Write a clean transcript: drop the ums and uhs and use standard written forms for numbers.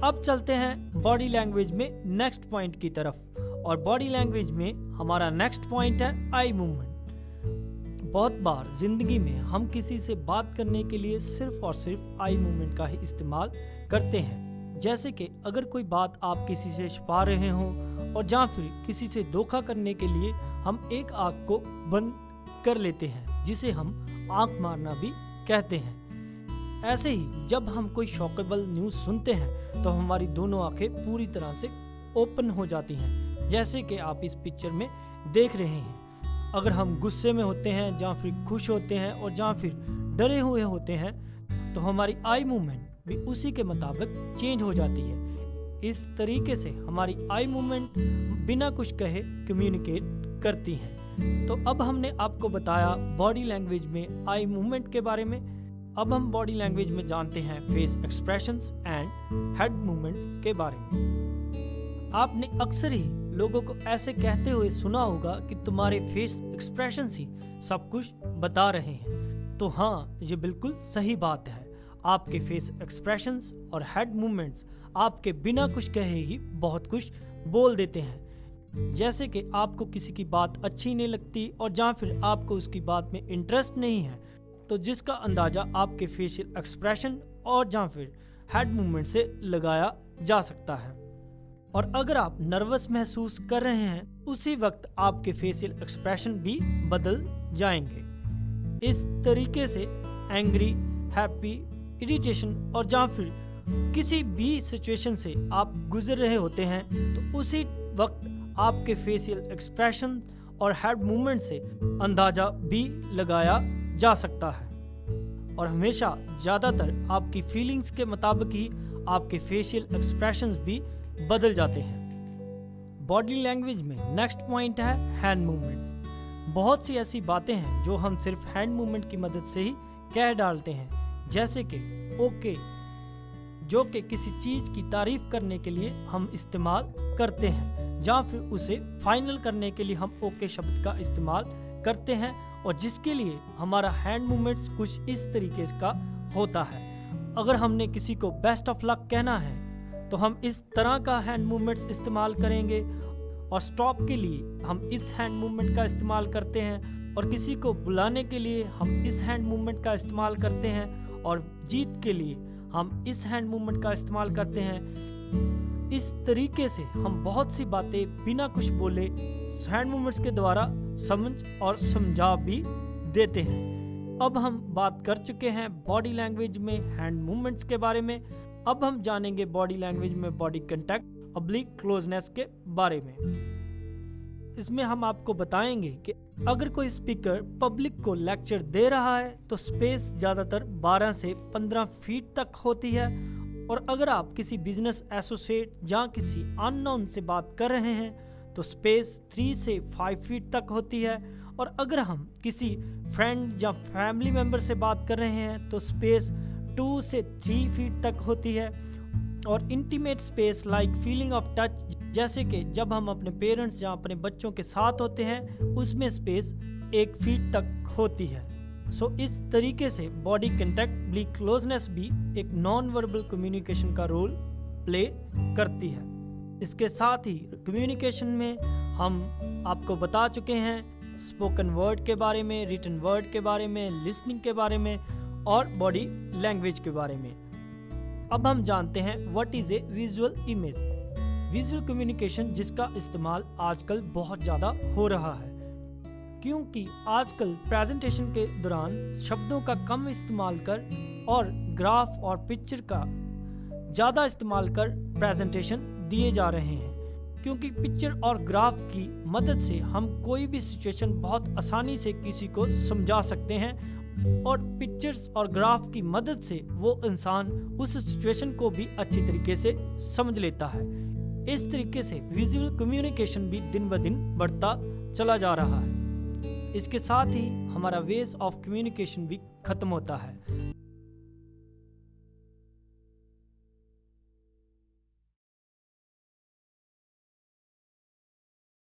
अब चलते हैं बॉडी लैंग्वेज में नेक्स्ट पॉइंट की तरफ, और बॉडी लैंग्वेज में हमारा नेक्स्ट पॉइंट है आई मूवमेंट। बहुत बार जिंदगी में हम किसी से बात करने के लिए सिर्फ और सिर्फ आई मूवमेंट का ही इस्तेमाल करते हैं। जैसे कि अगर कोई बात आप किसी से छुपा रहे हों, और या फिर किसी से धोखा करने के लिए हम एक आंख को बंद कर लेते हैं, जिसे हम आंख मारना भी कहते हैं। ऐसे ही जब हम कोई शॉकेबल न्यूज़ सुनते हैं तो हमारी दोनों आंखें पूरी तरह से ओपन हो जाती हैं, जैसे कि आप इस पिक्चर में देख रहे हैं। अगर हम गुस्से में होते हैं, या फिर खुश होते हैं, और या फिर डरे हुए होते हैं, तो हमारी आई मूवमेंट भी उसी के मुताबिक चेंज हो जाती है। इस तरीके से हमारी आई मूवमेंट बिना कुछ कहे कम्युनिकेट करती हैं। तो अब हमने आपको बताया बॉडी लैंग्वेज में आई मूवमेंट के बारे में। अब हम बॉडी लैंग्वेज में जानते हैं face expressions and head movements के बारे में। आपने अक्सर ही लोगों को ऐसे कहते हुए सुना होगा कि तुम्हारे फेस एक्सप्रेशंस ही सब कुछ बता रहे हैं। तो हाँ, ये बिल्कुल सही बात है। आपके फेस एक्सप्रेशंस और हेड मूवमेंट्स आपके बिना कुछ कहे ही बहुत कुछ बोल देते हैं। जैसे कि आपको किसी की बात अच्छी नहीं लगती, और या फिर आपको उसकी बात में इंटरेस्ट नहीं है, तो जिसका अंदाजा आपके फेशियल एक्सप्रेशन और या फिर हेड मूवमेंट से लगाया जा सकता है। और अगर आप नर्वस महसूस कर रहे हैं, उसी वक्त आपके फेशियल एक्सप्रेशन भी बदल जाएंगे। इस तरीके से एंग्री, हैप्पी, इरिटेशन और या फिर किसी भी सिचुएशन से आप गुजर रहे होते हैं, तो उसी वक्त आपके फेशियल एक्सप्रेशन और हेड मूवमेंट से अंदाजा भी लगाया जा सकता है। और हमेशा ज़्यादातर आपकी फीलिंग्स के मुताबिक ही आपके फेशियल एक्सप्रेशंस भी बदल जाते हैं। बॉडी लैंग्वेज में नेक्स्ट पॉइंट है हैंड मूवमेंट्स। बहुत सी ऐसी बातें हैं जो हम सिर्फ हैंड मूवमेंट की मदद से ही कह डालते हैं, जैसे कि ओके, जो कि किसी चीज़ की तारीफ करने के लिए हम इस्तेमाल करते हैं, या फिर उसे फाइनल करने के लिए हम ओके शब्द का इस्तेमाल करते हैं, और जिसके लिए हमारा हैंड मूवमेंट्स कुछ इस तरीके का होता है। अगर हमने किसी को बेस्ट ऑफ लक कहना है तो हम इस तरह का हैंड मूवमेंट्स इस्तेमाल करेंगे, और स्टॉप के लिए हम इस हैंड मूवमेंट का इस्तेमाल करते हैं, और किसी को बुलाने के लिए हम इस हैंड मूवमेंट का इस्तेमाल करते हैं, और जीत के लिए हम इस हैंड मूवमेंट का इस्तेमाल करते हैं। इस तरीके से हम बहुत सी बातें बिना कुछ बोले हैंड मूवमेंट्स के द्वारा समझ और समझा भी देते हैं। अब हम बात कर चुके हैं बॉडी लैंग्वेज में हैंड मूवमेंट्स के बारे में। अब हम जानेंगे बॉडी लैंग्वेज में बॉडी कांटेक्ट ऑब्लिक क्लोजनेस के बारे में। इसमें हम आपको बताएंगे कि अगर कोई स्पीकर पब्लिक को लेक्चर दे रहा है तो स्पेस ज़्यादातर 12 से 15 फीट तक होती है, और अगर आप किसी बिजनेस एसोसिएट या किसी अननोन से बात कर रहे हैं तो स्पेस 3 से 5 फीट तक होती है, और अगर हम किसी फ्रेंड या फैमिली मेंबर से बात कर रहे हैं तो स्पेस 2 से 3 फीट तक होती है। और intimate space like feeling of touch, जैसे कि जब हम अपने पेरेंट्स या अपने बच्चों के साथ होते हैं, उसमें स्पेस 1 फीट तक होती है। सो इस तरीके से बॉडी कांटेक्ट ब्ली क्लोजनेस भी एक नॉन वर्बल कम्युनिकेशन का रोल प्ले करती है। इसके साथ ही कम्युनिकेशन में हम आपको बता चुके हैं स्पोकन वर्ड के बारे में, रिटन वर्ड के बारे में, लिसनिंग के बारे में और बॉडी लैंग्वेज के बारे में। अब हम जानते हैं what is a visual image. Visual communication जिसका इस्तेमाल आजकल बहुत ज़्यादा हो रहा है, क्योंकि आजकल प्रेजेंटेशन के दौरान शब्दों का कम इस्तेमाल कर और ग्राफ और पिक्चर का ज़्यादा इस्तेमाल कर प्रेजेंटेशन दिए जा रहे हैं। क्योंकि पिक्चर और ग्राफ की मदद से हम कोई भी सिचुएशन बहुत आसानी से किसी को समझा सकते हैं, और पिक्चर्स और ग्राफ की मदद से वो इंसान उस सिचुएशन को भी अच्छी तरीके से समझ लेता है। इस तरीके से विजुअल कम्युनिकेशन भी दिन ब दिन बढ़ता चला जा रहा है। इसके साथ ही हमारा वेज ऑफ कम्युनिकेशन भी खत्म होता है।